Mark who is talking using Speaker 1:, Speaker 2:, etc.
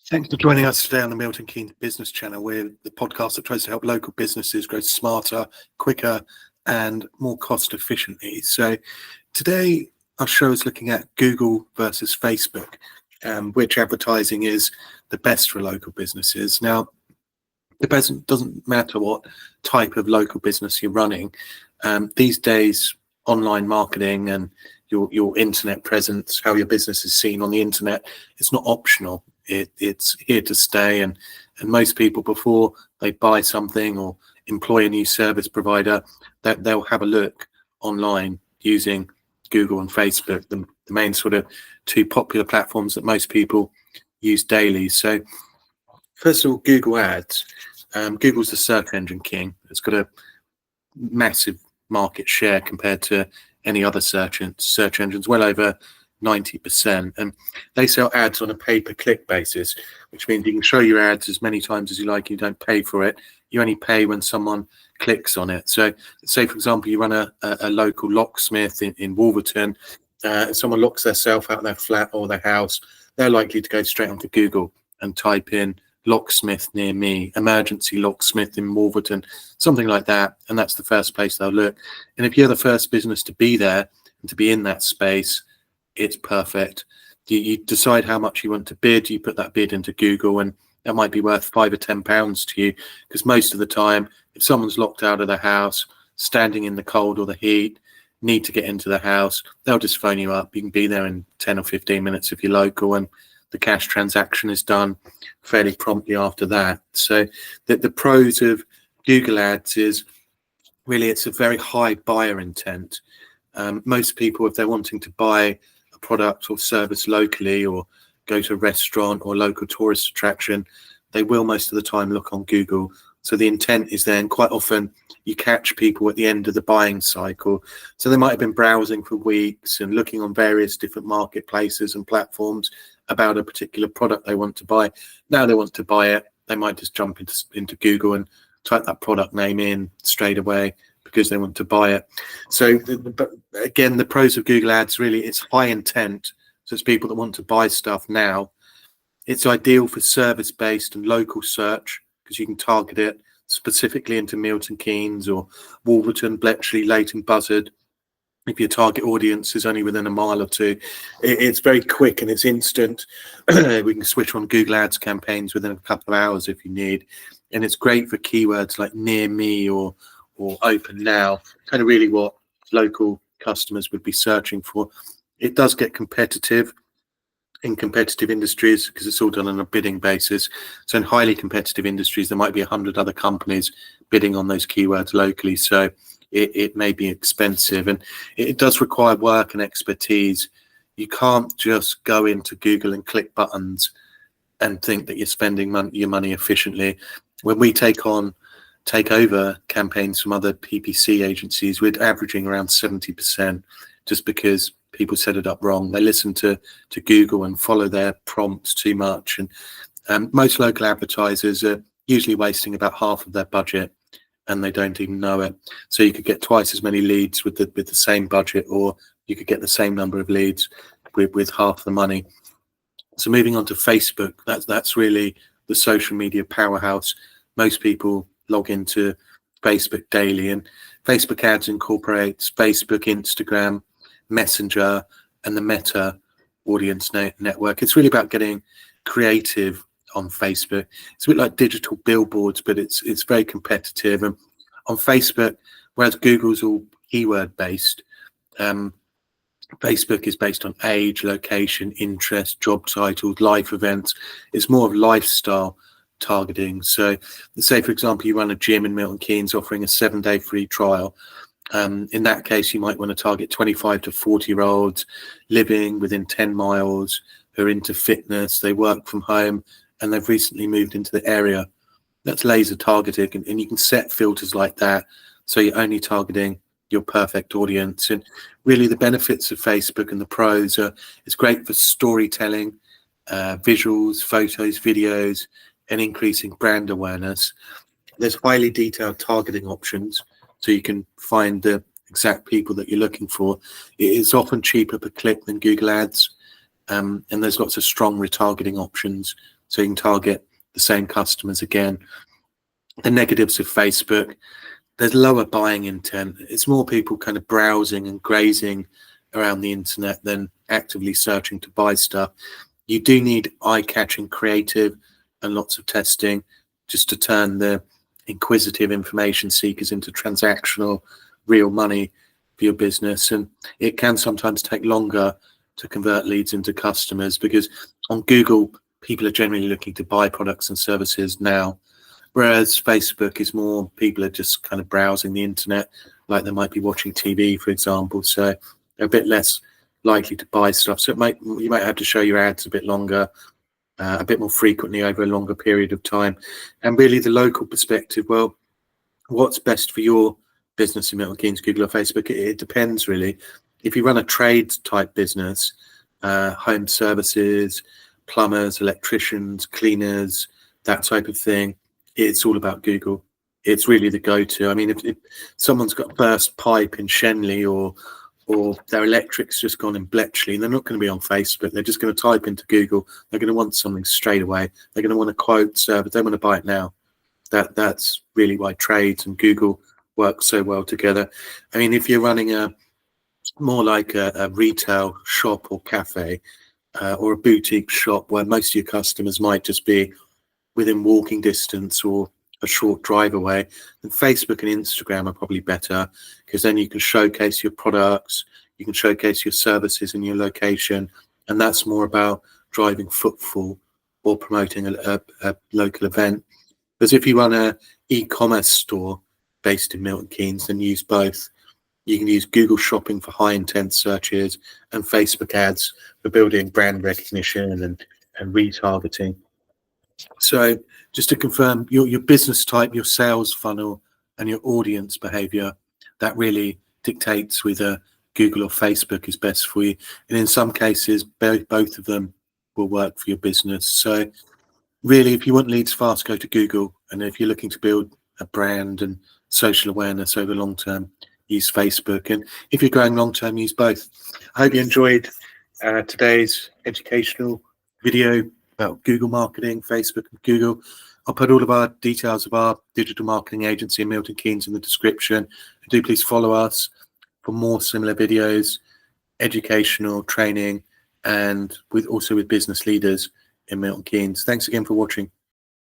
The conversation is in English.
Speaker 1: Thanks for joining us today on the Milton Keynes Business Channel. We're the podcast that tries to help local businesses grow smarter, quicker, and more cost efficiently. So today our show is looking at Google versus Facebook, which advertising is the best for local businesses. Now, it doesn't matter what type of local business you're running. These days, online marketing and your internet presence, how your business is seen on the internet, it's not optional. It's here to stay, and most people, before they buy something or employ a new service provider, they'll have a look online using Google and Facebook, the main sort of two popular platforms that most people use daily. So first of all, Google Ads. Google's the search engine king. It's got a massive market share compared to any other search engines, well over 90%, and they sell ads on a pay-per-click basis, which means you can show your ads as many times as you like. You don't pay for it. You only pay when someone clicks on it. So say, for example, you run a local locksmith in Wolverton. Someone locks themselves out of their flat or their house, they're likely to go straight onto Google and type in locksmith near me, emergency locksmith in Wolverton, something like that, and that's the first place they'll look. And if you're the first business to be there and to be in that space, it's perfect. You decide how much you want to bid, you put that bid into Google, and that might be worth £5 or £10 to you, because most of the time, if someone's locked out of the house, standing in the cold or the heat, need to get into the house, they'll just phone you up. You can be there in 10 or 15 minutes if you're local, and the cash transaction is done fairly promptly after that. So the pros of Google Ads is really it's a very high buyer intent. Most people, if they're wanting to buy a product or service locally, or go to a restaurant or local tourist attraction, they will most of the time look on Google. So the intent is then quite often you catch people at the end of the buying cycle. So they might have been browsing for weeks and looking on various different marketplaces and platforms about a particular product they want to buy. Now they want to buy it, they might just jump into Google and type that product name in straight away because they want to buy it. So again, the pros of Google Ads, really, it's high intent. So it's people that want to buy stuff now. It's ideal for service-based and local search because you can target it specifically into Milton Keynes or Wolverton, Bletchley, Leighton Buzzard. If your target audience is only within a mile or two, it's very quick and it's instant. We can switch on Google Ads campaigns within a couple of hours if you need. And it's great for keywords like near me or open now, kind of really what local customers would be searching for. It does get competitive in competitive industries because it's all done on a bidding basis. So in highly competitive industries, there might be 100 other companies bidding on those keywords locally. So it may be expensive, and it does require work and expertise. You can't just go into Google and click buttons and think that you're spending your money efficiently. When we take over campaigns from other PPC agencies, we're averaging around 70%, just because people set it up wrong. They listen to Google and follow their prompts too much. And most local advertisers are usually wasting about half of their budget, and they don't even know it. So you could get twice as many leads with the same budget, or you could get the same number of leads with half the money. So moving on to Facebook, that's really the social media powerhouse. Most people log into Facebook daily, and Facebook ads incorporates Facebook, Instagram, Messenger, and the Meta audience network. It's really about getting creative on Facebook. It's a bit like digital billboards, but it's very competitive. And on Facebook, whereas Google's all keyword based, Facebook is based on age, location, interest, job titles, life events. It's more of lifestyle targeting. So say, for example, you run a gym in Milton Keynes offering a 7-day free trial. In that case, you might want to target 25 to 40-year-olds living within 10 miles who are into fitness, they work from home, and they've recently moved into the area. That's laser targeting, and you can set filters like that, so you're only targeting your perfect audience. And really the benefits of Facebook and the pros are it's great for storytelling, visuals, photos, videos, and increasing brand awareness. There's highly detailed targeting options, so you can find the exact people that you're looking for. It is often cheaper per click than Google Ads. and there's lots of strong retargeting options, so you can target the same customers again. The negatives of Facebook: there's lower buying intent. It's more people kind of browsing and grazing around the internet than actively searching to buy stuff. You do need eye-catching creative and lots of testing just to turn the inquisitive information seekers into transactional, real money for your business. And it can sometimes take longer to convert leads into customers, because on Google, people are generally looking to buy products and services now, whereas Facebook is more people are just kind of browsing the internet, like they might be watching TV, for example. So they're a bit less likely to buy stuff. So you might have to show your ads a bit longer, a bit more frequently over a longer period of time. And really the local perspective, well, what's best for your business in Milton Keynes, Google or Facebook? It depends really. If you run a trade type business, home services, plumbers, electricians, cleaners, that type of thing, it's all about Google. It's really the go-to. I mean, if someone's got a burst pipe in Shenley, or their electric's just gone in Bletchley, they're not going to be on Facebook. They're just going to type into Google. They're going to want something straight away. They're going to want a quote service. They want to buy it now. That's really why trades and Google work so well together. I mean, if you're running more like a retail shop or cafe, or a boutique shop where most of your customers might just be within walking distance or a short drive away, then Facebook and Instagram are probably better, because then you can showcase your products, you can showcase your services in your location, and that's more about driving footfall or promoting a local event. Because if you run an e-commerce store based in Milton Keynes, then use both. You can use Google Shopping for high intent searches and Facebook ads for building brand recognition and retargeting. So just to confirm, your business type, your sales funnel, and your audience behavior, that really dictates whether Google or Facebook is best for you. And in some cases, both of them will work for your business. So really, if you want leads fast, go to Google. And if you're looking to build a brand and social awareness over long term, use Facebook. And if you're growing long term, use both. I hope you enjoyed today's educational video about Google marketing, Facebook and Google. I'll put all of our details of our digital marketing agency in Milton Keynes in the description. And do please follow us for more similar videos, educational training, and also with business leaders in Milton Keynes. Thanks again for watching.